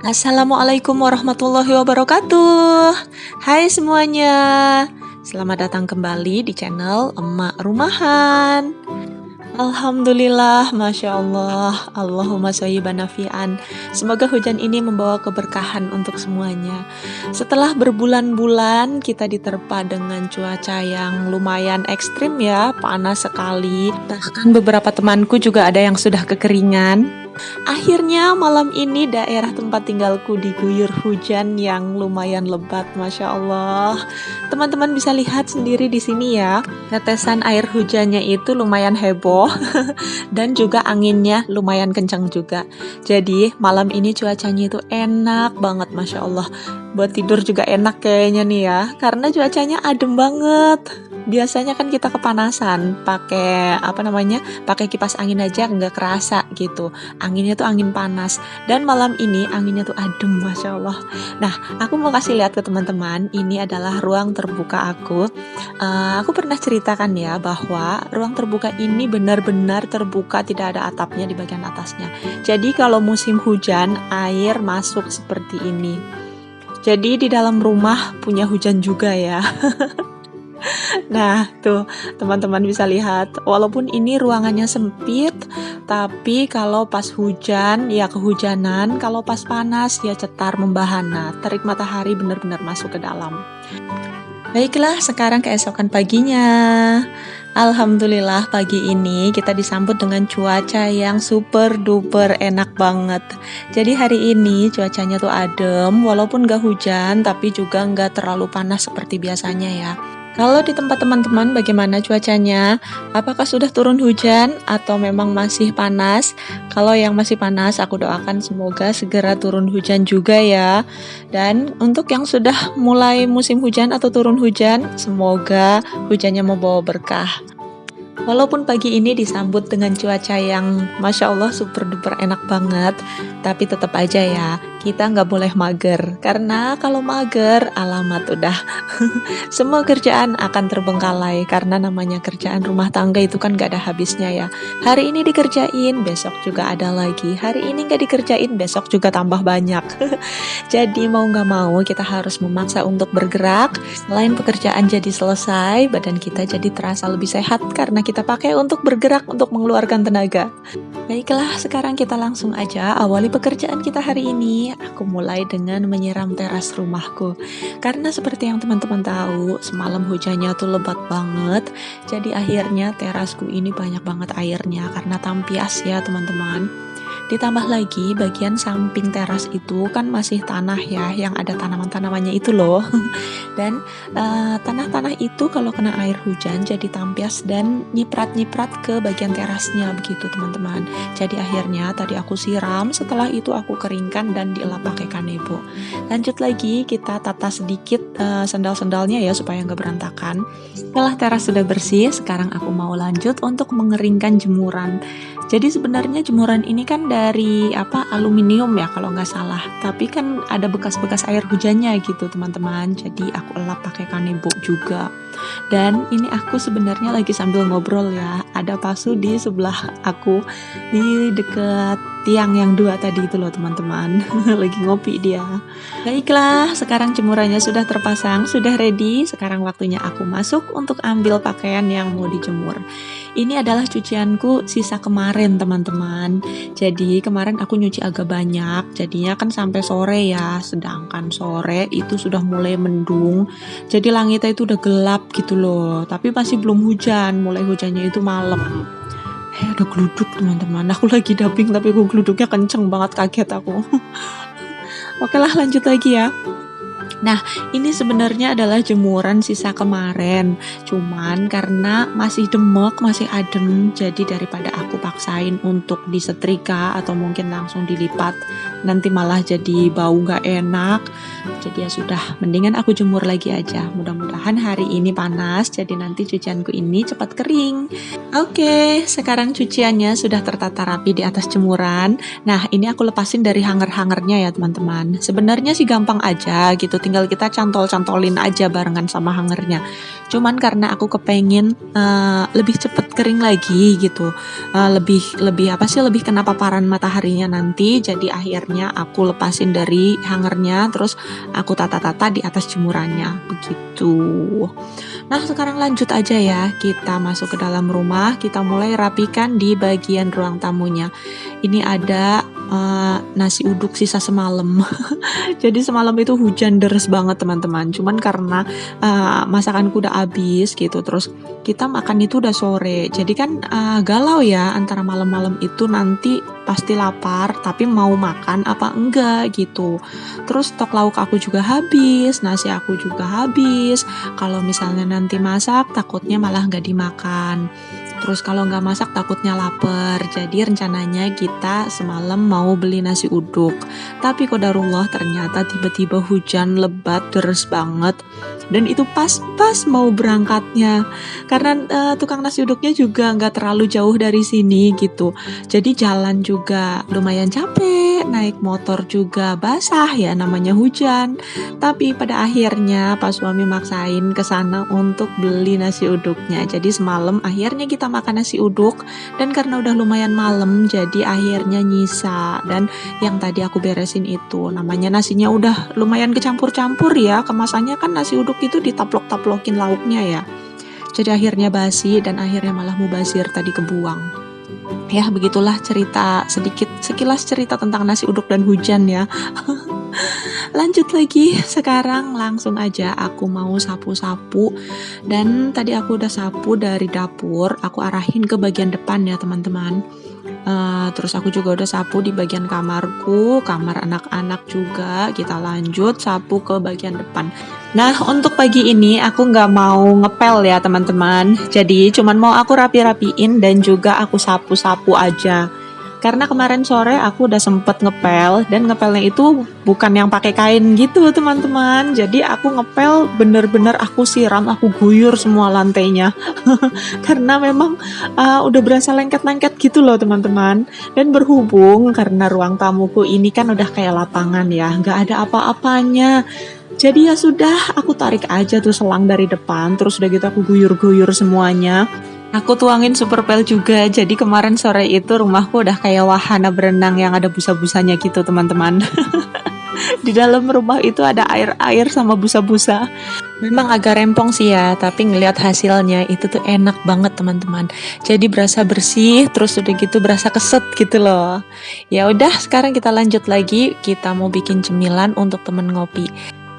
Assalamualaikum warahmatullahi wabarakatuh. Hai semuanya, selamat datang kembali di channel Emak Rumahan. Alhamdulillah, Masya Allah, Allahumma shayyiban nafi'an. Semoga hujan ini membawa keberkahan untuk semuanya. Setelah berbulan-bulan kita diterpa dengan cuaca yang lumayan ekstrim ya, panas sekali. Bahkan beberapa temanku juga ada yang sudah kekeringan. Akhirnya malam ini daerah tempat tinggalku diguyur hujan yang lumayan lebat, Masya Allah. Teman-teman bisa lihat sendiri di sini ya, tetesan air hujannya itu lumayan heboh dan juga anginnya lumayan kencang juga. Jadi malam ini cuacanya itu enak banget, Masya Allah. Buat tidur juga enak kayaknya nih ya, karena cuacanya adem banget. Biasanya kan kita kepanasan pakai pakai kipas angin aja nggak kerasa gitu. Anginnya tuh angin panas, dan malam ini anginnya tuh adem, Masya Allah. Nah, aku mau kasih lihat ke teman-teman, ini adalah ruang terbuka aku. Aku pernah ceritakan ya bahwa ruang terbuka ini benar-benar terbuka, tidak ada atapnya di bagian atasnya. Jadi kalau musim hujan, air masuk seperti ini. Jadi di dalam rumah punya hujan juga ya. Nah, tuh teman-teman bisa lihat, walaupun ini ruangannya sempit, tapi kalau pas hujan ya kehujanan, kalau pas panas ya cetar membahana, terik matahari benar-benar masuk ke dalam. Baiklah, sekarang keesokan paginya. Alhamdulillah pagi ini kita disambut dengan cuaca yang super duper enak banget. Jadi hari ini cuacanya tuh adem, walaupun gak hujan tapi juga gak terlalu panas seperti biasanya ya. Kalau di tempat teman-teman bagaimana cuacanya? Apakah sudah turun hujan atau memang masih panas? Kalau yang masih panas, aku doakan semoga segera turun hujan juga ya. Dan untuk yang sudah mulai musim hujan atau turun hujan, semoga hujannya membawa berkah. Walaupun pagi ini disambut dengan cuaca yang Masya Allah super duper enak banget, tapi tetap aja ya, kita nggak boleh mager. Karena kalau mager, alamat udah. Semua kerjaan akan terbengkalai, karena namanya kerjaan rumah tangga itu kan nggak ada habisnya ya. Hari ini dikerjain, besok juga ada lagi. Hari ini nggak dikerjain, besok juga tambah banyak. Jadi mau nggak mau kita harus memaksa untuk bergerak. Selain pekerjaan jadi selesai, badan kita jadi terasa lebih sehat karena kita pakai untuk bergerak, untuk mengeluarkan tenaga. Baiklah, sekarang kita langsung aja awali pekerjaan kita hari ini. Aku mulai dengan menyiram teras rumahku. Karena seperti yang teman-teman tahu, semalam hujannya tuh lebat banget. Jadi akhirnya terasku ini banyak banget airnya karena tampias ya teman-teman. Ditambah lagi bagian samping teras itu kan masih tanah ya, yang ada tanaman-tanamannya itu loh. Dan tanah-tanah itu kalau kena air hujan jadi tampias dan nyiprat-nyiprat ke bagian terasnya begitu teman-teman. Jadi akhirnya tadi aku siram, setelah itu aku keringkan dan dielap pakai kanebo. Lanjut lagi kita tata sedikit sendal-sendalnya ya supaya nggak berantakan. Setelah teras sudah bersih, sekarang aku mau lanjut untuk mengeringkan jemuran. Jadi sebenarnya jemuran ini kan dari aluminium ya kalau nggak salah, tapi kan ada bekas-bekas air hujannya gitu teman-teman. Jadi aku elap pakai kanebo juga. Dan ini aku sebenarnya lagi sambil ngobrol ya. Ada Pasu di sebelah aku, di dekat tiang yang dua tadi itu loh teman-teman. Lagi ngopi dia. Baiklah, sekarang jemurannya sudah terpasang, sudah ready. Sekarang waktunya aku masuk untuk ambil pakaian yang mau dijemur. Ini adalah cucianku sisa kemarin teman-teman. Jadi kemarin aku nyuci agak banyak, jadinya kan sampai sore ya. Sedangkan sore itu sudah mulai mendung, jadi langitnya itu udah gelap gitu loh. Tapi masih belum hujan, mulai hujannya itu malam. Ada geluduk teman-teman. Aku lagi dubbing tapi geluduknya kenceng banget, kaget aku. Oke lah, lanjut lagi ya. Nah, ini sebenarnya adalah jemuran sisa kemarin. Cuman karena masih demek, masih adem, jadi daripada aku paksain untuk disetrika atau mungkin langsung dilipat, nanti malah jadi bau gak enak. Jadi ya sudah, mendingan aku jemur lagi aja. Mudah-mudahan hari ini panas, jadi nanti cucianku ini cepat kering. Oke, sekarang cuciannya sudah tertata rapi di atas jemuran. Nah, ini aku lepasin dari hanger-hangernya ya teman-teman. Sebenarnya sih gampang aja gitu, tinggal kita cantol-cantolin aja barengan sama hangernya. Cuman karena aku kepengen lebih cepet kering lagi gitu, lebih kena paparan mataharinya nanti, jadi akhirnya aku lepasin dari hangernya, terus aku tata-tata di atas jemurannya begitu. Nah, sekarang lanjut aja ya, kita masuk ke dalam rumah, kita mulai rapikan di bagian ruang tamunya. Ini ada nasi uduk sisa semalam. Jadi semalam itu hujan deres banget teman-teman. Cuman karena masakanku udah habis gitu, terus kita makan itu udah sore. Jadi kan galau ya antara malam-malam itu nanti pasti lapar, tapi mau makan apa enggak gitu. Terus stok lauk aku juga habis, nasi aku juga habis. Kalau misalnya nanti masak, takutnya malah nggak dimakan. Terus kalau nggak masak takutnya lapar. Jadi rencananya kita semalam mau beli nasi uduk. Tapi qadarullah ternyata tiba-tiba hujan lebat deres banget. Dan itu pas mau berangkatnya. Karena tukang nasi uduknya juga nggak terlalu jauh dari sini gitu. Jadi jalan juga lumayan capek, naik motor juga basah ya namanya hujan. Tapi pada akhirnya Pak suami maksain ke sana untuk beli nasi uduknya. Jadi semalam akhirnya kita makan nasi uduk, dan karena udah lumayan malam jadi akhirnya nyisa. Dan yang tadi aku beresin itu namanya nasinya udah lumayan kecampur-campur ya, kemasannya kan nasi uduk itu ditaplok-taplokin lauknya ya. Jadi akhirnya basi dan akhirnya malah mubazir tadi kebuang. Ya begitulah cerita sekilas cerita tentang nasi uduk dan hujan ya. Lanjut lagi, sekarang langsung aja aku mau sapu-sapu. Dan tadi aku udah sapu dari dapur, aku arahin ke bagian depan ya teman-teman. Terus aku juga udah sapu di bagian kamarku, kamar anak-anak juga. Kita lanjut sapu ke bagian depan. Nah, untuk pagi ini aku nggak mau ngepel ya teman-teman. Jadi cuman mau aku rapi-rapiin dan juga aku sapu-sapu aja. Karena kemarin sore aku udah sempet ngepel, dan ngepelnya itu bukan yang pakai kain gitu teman-teman. Jadi aku ngepel bener-bener aku siram, aku guyur semua lantainya. Karena memang udah berasa lengket-lengket gitu loh teman-teman. Dan berhubung karena ruang tamuku ini kan udah kayak lapangan ya, nggak ada apa-apanya. Jadi ya sudah, aku tarik aja tuh selang dari depan, terus udah gitu aku guyur-guyur semuanya. Aku tuangin super pel juga, jadi kemarin sore itu rumahku udah kayak wahana berenang yang ada busa-busanya gitu teman-teman. Di dalam rumah itu ada air-air sama busa-busa. Memang agak rempong sih ya, tapi ngelihat hasilnya itu tuh enak banget teman-teman. Jadi berasa bersih, terus udah gitu berasa keset gitu loh. Ya udah, sekarang kita lanjut lagi, kita mau bikin cemilan untuk temen ngopi.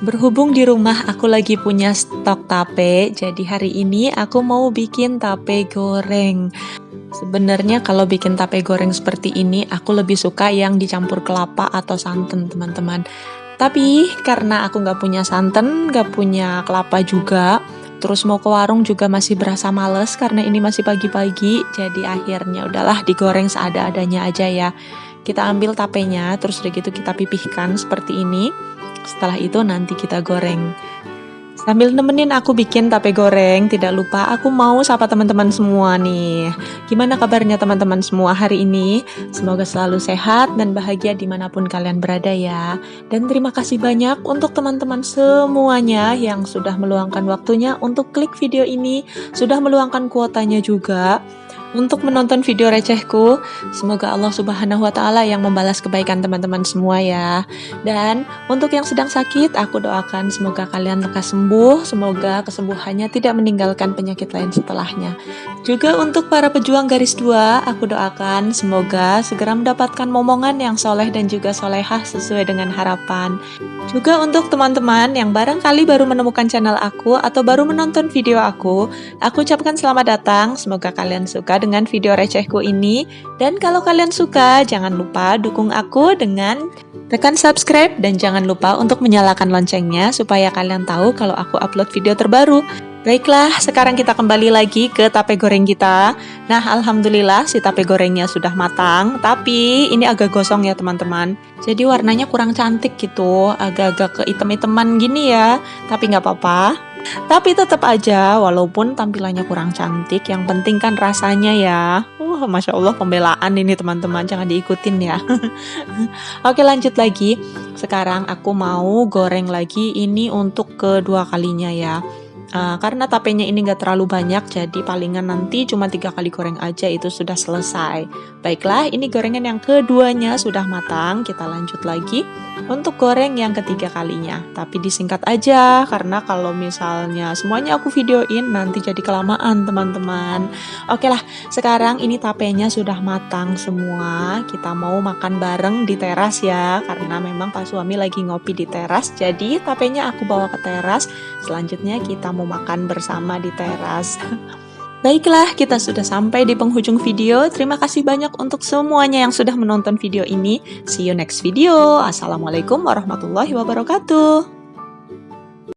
Berhubung di rumah aku lagi punya stok tape, jadi hari ini aku mau bikin tape goreng. Sebenarnya kalau bikin tape goreng seperti ini, aku lebih suka yang dicampur kelapa atau santan teman-teman. Tapi karena aku nggak punya santan, nggak punya kelapa juga, terus mau ke warung juga masih berasa males karena ini masih pagi-pagi, jadi akhirnya udahlah digoreng seada-adanya aja ya. Kita ambil tapenya, terus udah gitu kita pipihkan seperti ini. Setelah itu nanti kita goreng. Sambil nemenin aku bikin tape goreng, tidak lupa aku mau sapa teman-teman semua nih. Gimana kabarnya teman-teman semua hari ini? Semoga selalu sehat dan bahagia dimanapun kalian berada ya. Dan terima kasih banyak untuk teman-teman semuanya yang sudah meluangkan waktunya untuk klik video ini, sudah meluangkan kuotanya juga untuk menonton video recehku. Semoga Allah Subhanahu wa Ta'ala yang membalas kebaikan teman-teman semua ya. Dan untuk yang sedang sakit, aku doakan semoga kalian lekas sembuh, semoga kesembuhannya tidak meninggalkan penyakit lain setelahnya. Juga untuk para pejuang garis 2, aku doakan semoga segera mendapatkan momongan yang soleh dan juga solehah sesuai dengan harapan. Juga untuk teman-teman yang barangkali baru menemukan channel aku atau baru menonton video aku ucapkan selamat datang. Semoga kalian suka dengan video recehku ini. Dan kalau kalian suka, jangan lupa dukung aku dengan tekan subscribe dan jangan lupa untuk menyalakan loncengnya supaya kalian tahu kalau aku upload video terbaru. Baiklah, sekarang kita kembali lagi ke tape goreng kita. Nah, alhamdulillah si tape gorengnya sudah matang, tapi ini agak gosong ya teman-teman. Jadi warnanya kurang cantik gitu, agak-agak keitem-iteman gini ya. Tapi nggak apa-apa, Tapi tetap aja, walaupun tampilannya kurang cantik, yang penting kan rasanya ya. Masya Allah pembelaan ini teman-teman, jangan diikutin ya. Oke lanjut lagi. Sekarang aku mau goreng lagi ini untuk kedua kalinya ya. Karena tapenya ini nggak terlalu banyak, jadi palingan nanti cuma 3 kali goreng aja itu sudah selesai. Baiklah, ini gorengan yang keduanya sudah matang. Kita lanjut lagi untuk goreng yang ketiga kalinya. Tapi disingkat aja, karena kalau misalnya semuanya aku videoin nanti jadi kelamaan teman-teman. Oke lah, sekarang ini tapenya sudah matang semua. Kita mau makan bareng di teras ya, karena memang Pak suami lagi ngopi di teras. Jadi tapenya aku bawa ke teras. Selanjutnya kita mau makan bersama di teras. Baiklah, kita sudah sampai di penghujung video. Terima kasih banyak untuk semuanya yang sudah menonton video ini. See you next video. Assalamualaikum warahmatullahi wabarakatuh.